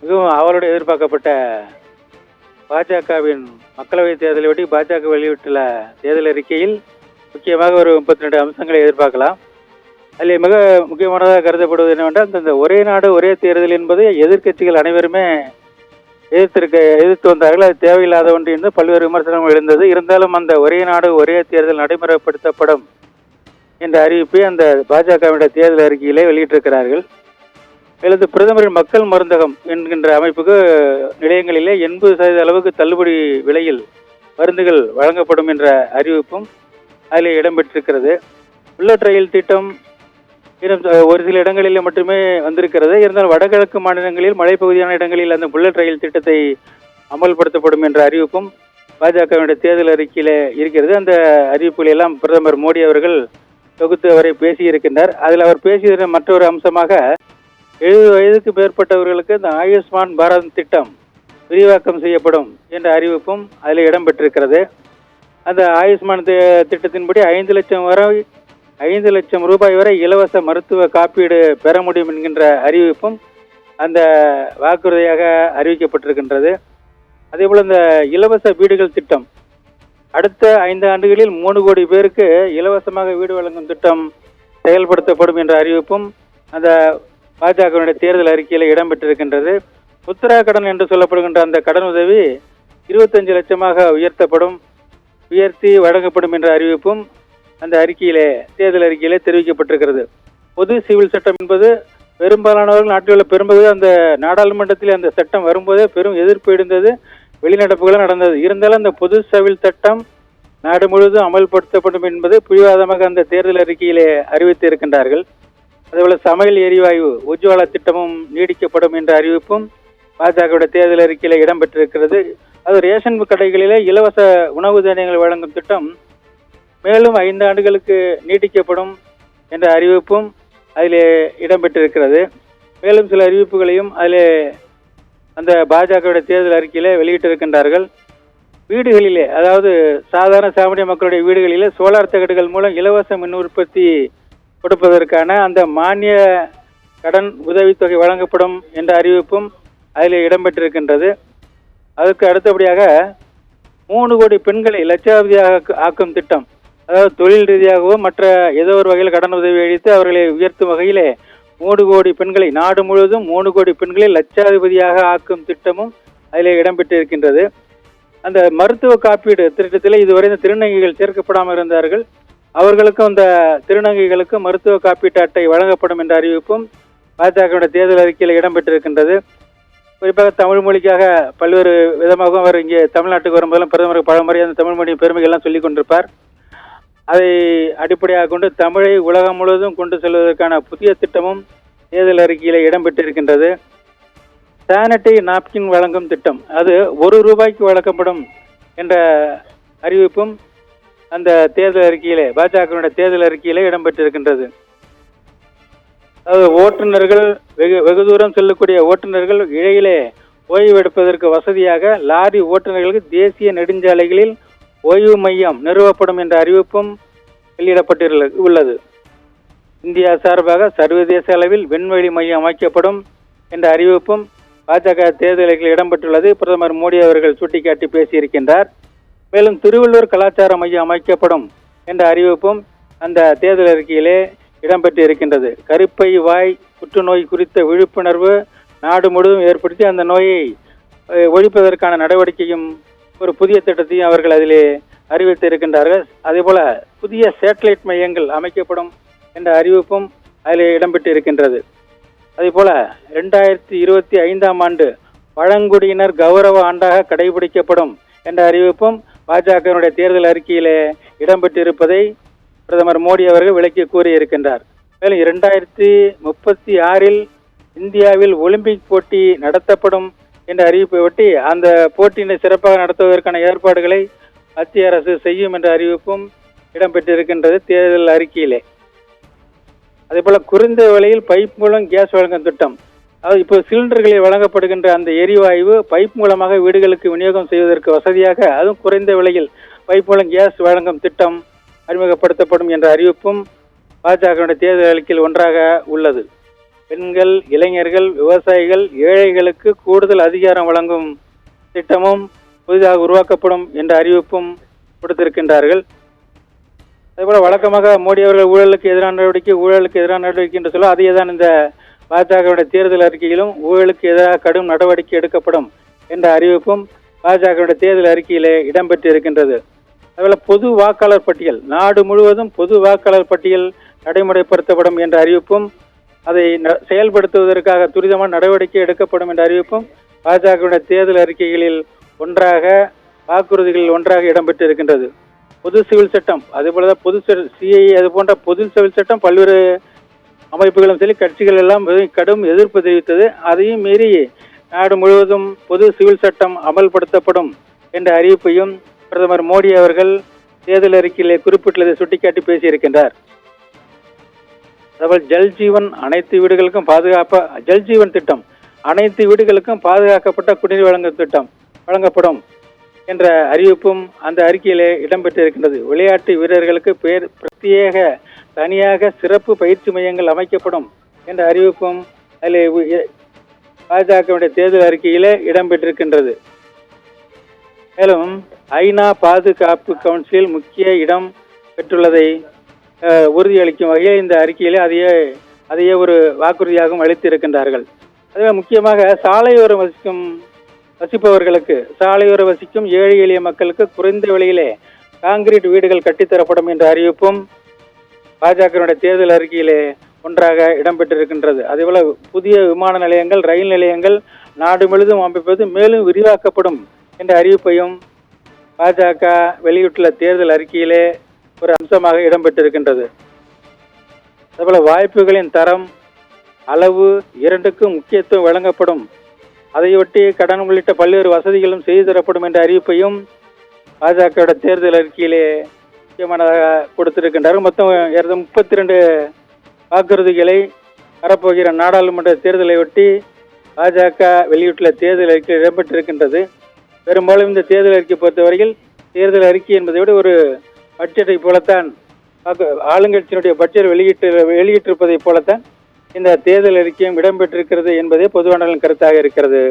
மிகவும் அவரோடு எதிர்பார்க்கப்பட்ட பாஜகவின் மக்களவைத் தேர்தலையொட்டி பாஜக வெளியிட்டுள்ள தேர்தல் அறிக்கையில் முக்கியமாக ஒரு 32 அம்சங்களை எதிர்பார்க்கலாம். அதில் மிக முக்கியமானதாக கருதப்படுவது என்னவென்றால், இந்த ஒரே நாடு ஒரே தேர்தல் என்பது எதிர்க்கட்சிகள் அனைவருமே எதிர்த்து வந்தார்கள். அது தேவையில்லாத ஒன்று என்று பல்வேறு விமர்சனங்கள் எழுந்தது. இருந்தாலும் அந்த ஒரே நாடு ஒரே தேர்தல் நடைமுறைப்படுத்தப்படும் என்ற அறிவிப்பை அந்த பாஜகவினுடைய தேர்தல் அறிக்கையிலே வெளியிட்டிருக்கிறார்கள். மேலும் பிரதமரின் மக்கள் மருந்தகம் என்கின்ற அமைப்புக்கு நிலையங்களிலே 80% அளவுக்கு தள்ளுபடி விலையில் மருந்துகள் வழங்கப்படும் என்ற அறிவிப்பும் அதில் இடம்பெற்றிருக்கிறது. புல்லட் ரயில் திட்டம் ஒரு சில இடங்களில் மட்டுமே வந்திருக்கிறது. இருந்தாலும் வடகிழக்கு மாநிலங்களில் மலைப்பகுதியான இடங்களில் அந்த புல்லட் ரயில் திட்டத்தை அமல்படுத்தப்படும் என்ற அறிவிப்பும் பாஜகவினுடைய தேர்தல் அறிக்கையில இருக்கிறது. அந்த அறிவிப்புகள் எல்லாம் பிரதமர் மோடி அவர்கள் தொகுத்து அவரை பேசியிருக்கின்றார். அதில் அவர் பேசிய மற்றொரு அம்சமாக 70 வயதுக்கு மேற்பட்டவர்களுக்கு இந்த ஆயுஷ்மான் பாரத் திட்டம் விரிவாக்கம் செய்யப்படும் என்ற அறிவிப்பும் அதில் இடம்பெற்றிருக்கிறது. அந்த ஆயுஷ்மான் திட்டத்தின்படி 5 லட்சம் ரூபாய் வரை இலவச மருத்துவ காப்பீடு பெற முடியும் என்கின்ற அறிவிப்பும் அந்த வாக்குறுதியாக அறிவிக்கப்பட்டிருக்கின்றது. அதேபோல் இந்த இலவச வீடுகள் திட்டம் அடுத்த 5 ஆண்டுகளில் 3 கோடி பேருக்கு இலவசமாக வீடு வழங்கும் திட்டம் செயல்படுத்தப்படும் என்ற அறிவிப்பும் அந்த பாஜகவினுடைய தேர்தல் அறிக்கையில் இடம்பெற்றிருக்கின்றது. முத்ரா கடன் என்று சொல்லப்படுகின்ற அந்த கடன் உதவி 25 லட்சமாக உயர்த்தி வழங்கப்படும் என்ற அறிவிப்பும் அந்த தேர்தல் அறிக்கையிலே தெரிவிக்கப்பட்டிருக்கிறது. பொது சிவில் சட்டம் என்பது பெரும்பாலானவர்கள் நாட்டில் உள்ள பெரும்பகுதி அந்த நாடாளுமன்றத்தில் அந்த சட்டம் வரும்போதே பெரும் எதிர்ப்பு எழுந்தது, வெளிநடப்புகளும் நடந்தது. இருந்தாலும் அந்த பொது சிவில் சட்டம் நாடு முழுவதும் அமல்படுத்தப்படும் என்பது பிடிவாதமாக அந்த தேர்தல் அறிக்கையிலே அறிவித்து இருக்கின்றார்கள். அதேபோல சமையல் எரிவாயு உஜ்வாலா திட்டமும் நீடிக்கப்படும் என்ற அறிவிப்பும் பாஜகவுடைய தேர்தல் அறிக்கையில இடம்பெற்றிருக்கிறது. அது ரேஷன் கடைகளிலே இலவச உணவு தானியங்கள் வழங்கும் திட்டம் மேலும் 5 ஆண்டுகளுக்கு நீட்டிக்கப்படும் என்ற அறிவிப்பும் அதிலே இடம்பெற்றிருக்கிறது. மேலும் சில அறிவிப்புகளையும் அதிலே அந்த பாஜகவுடைய தேர்தல் அறிக்கையில வெளியிட்டிருக்கின்றார்கள். வீடுகளிலே, அதாவது சாதாரண சாமானிய மக்களுடைய வீடுகளிலே சோலார் தகடுகள் மூலம் இலவச மின் உற்பத்தி கொடுப்பதற்கான அந்த மானிய கடன் உதவித்தொகை வழங்கப்படும் என்ற அறிவிப்பும் அதில் இடம்பெற்றிருக்கின்றது. அதற்கு அடுத்தபடியாக 3 கோடி பெண்களை லட்சாதிபதியாக ஆக்கும் திட்டம், அதாவது தொழில் ரீதியாகவோ மற்ற ஏதோ ஒரு வகையில் கடன் உதவி அளித்து அவர்களை உயர்த்தும் வகையிலே 3 கோடி பெண்களை, நாடு முழுவதும் 3 கோடி பெண்களை லட்சாதிபதியாக ஆக்கும் திட்டமும் அதில் இடம்பெற்றிருக்கின்றது. அந்த மருத்துவ காப்பீடு திட்டத்தில் இதுவரை இந்த திருநங்கைகள் சேர்க்கப்படாமல் இருந்தார்கள். அவர்களுக்கும் இந்த திருநங்கைகளுக்கு மருத்துவ காப்பீட்டு அட்டை வழங்கப்படும் என்ற அறிவிப்பும் பாஜகவுடைய தேர்தல் அறிக்கையில் இடம்பெற்றிருக்கின்றது. குறிப்பாக தமிழ் மொழிக்காக பல்வேறு விதமாகவும் அவர் இங்கே தமிழ்நாட்டுக்கு வரும்போதெல்லாம் பிரதமருக்கு பலமுறை அந்த தமிழ் மொழி பெருமைகள்லாம் சொல்லிக் கொண்டிருப்பார். அதை அடிப்படையாக கொண்டு தமிழை உலகம் முழுவதும் கொண்டு செல்வதற்கான புதிய திட்டமும் தேர்தல் அறிக்கையில் இடம்பெற்றிருக்கின்றது. சானிட்டரி நாப்கின் வழங்கும் திட்டம், அது 1 ரூபாய்க்கு வழங்கப்படும் என்ற அறிவிப்பும் அந்த தேர்தல் அறிக்கையிலே பாஜகவினுடைய தேர்தல் அறிக்கையிலே இடம்பெற்றிருக்கின்றது. அதாவது ஓட்டுநர்கள் வெகு தூரம் செல்லக்கூடிய ஓட்டுநர்கள் இடையிலே ஓய்வு எடுப்பதற்கு வசதியாக லாரி ஓட்டுநர்களுக்கு தேசிய நெடுஞ்சாலைகளில் ஓய்வு மையம் நிறுவப்படும் என்ற அறிவிப்பும் வெளியிடப்பட்டுள்ளது. இந்தியா சார்பாக சர்வதேச அளவில் விண்வெளி மையம் அமைக்கப்படும் என்ற அறிவிப்பும் பாஜக தேர்தலில் இடம்பெற்றுள்ளது. பிரதமர் மோடி அவர்கள் சுட்டிக்காட்டி பேசியிருக்கின்றார். மேலும் திருவள்ளூர் கலாச்சார மையம் அமைக்கப்படும் என்ற அறிவிப்பும் அந்த தேர்தல் அறிக்கையிலே இடம்பெற்று இருக்கின்றது. கருப்பை வாய் புற்றுநோய் குறித்த விழிப்புணர்வு நாடு முழுவதும் ஏற்படுத்தி அந்த நோயை ஒழிப்பதற்கான நடவடிக்கையும் ஒரு புதிய திட்டத்தையும் அவர்கள் அதிலே அறிவித்து இருக்கின்றார்கள். அதே போல புதிய சேட்டலைட் மையங்கள் அமைக்கப்படும் என்ற அறிவிப்பும் அதில் இடம்பெற்று இருக்கின்றது. அதே போல 2025ஆம் ஆண்டு பழங்குடியினர் கௌரவ ஆண்டாக கடைபிடிக்கப்படும் என்ற அறிவிப்பும் பாஜகவினுடைய தேர்தல் அறிக்கையிலே இடம்பெற்றிருப்பதை பிரதமர் மோடி அவர்கள் விளக்கி கூறியிருக்கின்றார். மேலும் 2036இல் இந்தியாவில் ஒலிம்பிக் போட்டி நடத்தப்படும் என்ற அறிவிப்பை ஒட்டி அந்த போட்டியினை சிறப்பாக நடத்துவதற்கான ஏற்பாடுகளை மத்திய அரசு செய்யும் என்ற அறிவிப்பும் இடம்பெற்றிருக்கின்றது தேர்தல் அறிக்கையிலே. அதே போல குறைந்த விலையில் பைப் மூலம் கேஸ் வழங்கும் திட்டம், அதாவது இப்போ சிலிண்டர்களில் வழங்கப்படுகின்ற அந்த எரிவாயு பைப் மூலமாக வீடுகளுக்கு விநியோகம் செய்வதற்கு வசதியாக அதுவும் குறைந்த விலையில் பைப் மூலம் கேஸ் வழங்கும் திட்டம் அறிமுகப்படுத்தப்படும் என்ற அறிவிப்பும் பாஜகவுடைய தேர்தல் அறிக்கையில் ஒன்றாக உள்ளது. பெண்கள், இளைஞர்கள், விவசாயிகள், ஏழைகளுக்கு கூடுதல் அதிகாரம் வழங்கும் திட்டமும் புதிதாக உருவாக்கப்படும் என்ற அறிவிப்பும் கொடுத்திருக்கின்றார்கள். அதேபோல வழக்கமாக மோடி அவர்கள் ஊழலுக்கு எதிரான நடவடிக்கை என்று சொல்ல அதையே தான் இந்த பாஜகவுடைய தேர்தல் அறிக்கையிலும் ஊழலுக்கு எதிராக கடும் நடவடிக்கை எடுக்கப்படும் என்ற அறிவிப்பும் பாஜகவுடைய தேர்தல் அறிக்கையிலே இடம்பெற்று இருக்கின்றது. அதுபோல பொது வாக்காளர் பட்டியல், நாடு முழுவதும் பொது வாக்காளர் பட்டியல் நடைமுறைப்படுத்தப்படும் என்ற அறிவிப்பும், அதை செயல்படுத்துவதற்காக துரிதமான நடவடிக்கை எடுக்கப்படும் என்ற அறிவிப்பும் பாஜகவுடைய தேர்தல் அறிக்கைகளில் வாக்குறுதிகளில் ஒன்றாக இடம்பெற்று இருக்கின்றது. பொது சிவில் சட்டம், அதேபோலதான் பொது சிஐஏ அது போன்ற பொது சிவில் சட்டம் பல்வேறு அமைப்புகளும் சரி கட்சிகள் எல்லாம் கடும் எதிர்ப்பு தெரிவித்தது. அதையும் மீறி நாடு முழுவதும் பொது சிவில் சட்டம் அமல்படுத்தப்படும் என்ற அறிவிப்பையும் பிரதமர் மோடி அவர்கள் தேர்தல் அறிக்கையிலே குறிப்பிட்டுள்ளதை சுட்டிக்காட்டி பேசியிருக்கின்றார். அதேபோல் ஜல்ஜீவன் அனைத்து வீடுகளுக்கும் ஜல்ஜீவன் திட்டம் அனைத்து வீடுகளுக்கும் பாதுகாக்கப்பட்ட குடிநீர் வழங்கும் திட்டம் வழங்கப்படும் என்ற அறிவிப்பும் அந்த அறிக்கையிலே இடம்பெற்றிருக்கின்றது. விளையாட்டு வீரர்களுக்கு பிரத்யேக தனியாக சிறப்பு பயிற்சி மையங்கள் அமைக்கப்படும் என்ற அறிவிப்பும் அதில் பாஜகவுடைய தேர்தல் அறிக்கையிலே இடம்பெற்றிருக்கின்றது. மேலும் ஐநா பாதுகாப்பு கவுன்சிலில் முக்கிய இடம் பெற்றுள்ளதை உறுதியளிக்கும் வகையில் இந்த அறிக்கையிலே அதையே ஒரு வாக்குறுதியாகவும் அளித்திருக்கின்றார்கள். அதுவே முக்கியமாக சாலையோரம் வசிக்கும் ஏழை எளிய மக்களுக்கு குறைந்த விலையிலே காங்கிரீட் வீடுகள் கட்டித்தரப்படும் என்ற அறிவிப்பும் பாஜகவுடைய தேர்தல் அறிக்கையிலே ஒன்றாக இடம்பெற்றிருக்கின்றது. அதேபோல புதிய விமான நிலையங்கள், ரயில் நிலையங்கள் நாடு முழுவதும் அமைப்பது மேலும் விரிவாக்கப்படும் என்ற அறிவிப்பையும் பாஜக வெளியிட்டுள்ள தேர்தல் அறிக்கையிலே ஒரு அம்சமாக இடம்பெற்றிருக்கின்றது. அதேபோல வாய்ப்புகளின் தரம், அளவு இரண்டுக்கும் முக்கியத்துவம் வழங்கப்படும், அதையொட்டி கடன் உள்ளிட்ட பல்வேறு வசதிகளும் செய்து தரப்படும் என்ற அறிவிப்பையும் பாஜக தேர்தல் அறிக்கையிலே முக்கியமானதாக கொடுத்திருக்கின்றார்கள். மொத்தம் 32 வாக்குறுதிகளை வரப்போகிற நாடாளுமன்ற தேர்தலை ஒட்டி பாஜக வெளியிட்டுள்ள தேர்தல் அறிக்கையில் இடம்பெற்றிருக்கின்றது. பெரும்பாலும் இந்த தேர்தல் அறிக்கை பொறுத்தவரையில் தேர்தல் அறிக்கை என்பதை விட ஒரு பட்ஜெட்டை போலத்தான், ஆளுங்கட்சியினுடைய பட்ஜெட் வெளியிட்டிருப்பதை போலத்தான் இந்த தேர்தல் அறிக்கையும் இடம்பெற்றிருக்கிறது என்பதே பொதுவான கருத்தாக இருக்கிறது.